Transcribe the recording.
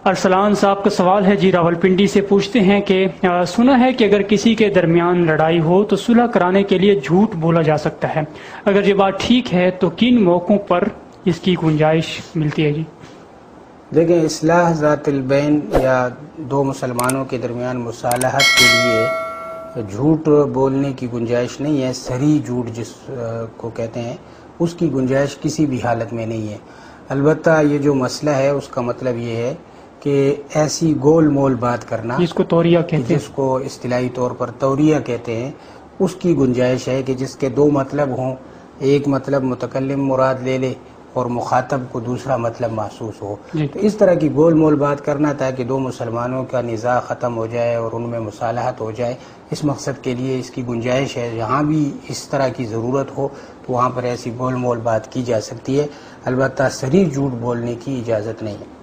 अरसलान साहब का सवाल है जी, रावलपिंडी से पूछते हैं कि सुना है कि अगर किसी के दरमियान लड़ाई हो तो सुलह कराने के लिए झूठ बोला जा सकता है। अगर ये बात ठीक है तो किन मौकों पर इसकी गुंजाइश मिलती है जी? देखें, इस्लाह ज़ातिल बैन या दो मुसलमानों के दरमियान मुसालहत के लिए झूठ बोलने की गुंजाइश नहीं है। सरी झूठ जिस को कहते हैं, उसकी गुंजाइश किसी भी हालत में नहीं है। अलबत्ता ये जो मसला है उसका मतलब ये है कि ऐसी गोल मोल बात करना, जिसको तौरिया कहते हैं, जिसको इस्तिलाही तौर पर तौरिया कहते हैं, उसकी गुंजाइश है कि जिसके दो मतलब हों। एक मतलब मुतकल्लिम मुराद ले ले और मुखातब को दूसरा मतलब महसूस हो। तो इस तरह की गोल मोल बात करना ताकि दो मुसलमानों का निज़ा ख़त्म हो जाए और उनमें मुसालहत हो जाए, इस मकसद के लिए इसकी गुंजाइश है। जहाँ भी इस तरह की ज़रूरत हो तो वहाँ पर ऐसी गोल मोल बात की जा सकती है। अलबत्ता सरी झूठ बोलने की इजाज़त नहीं है।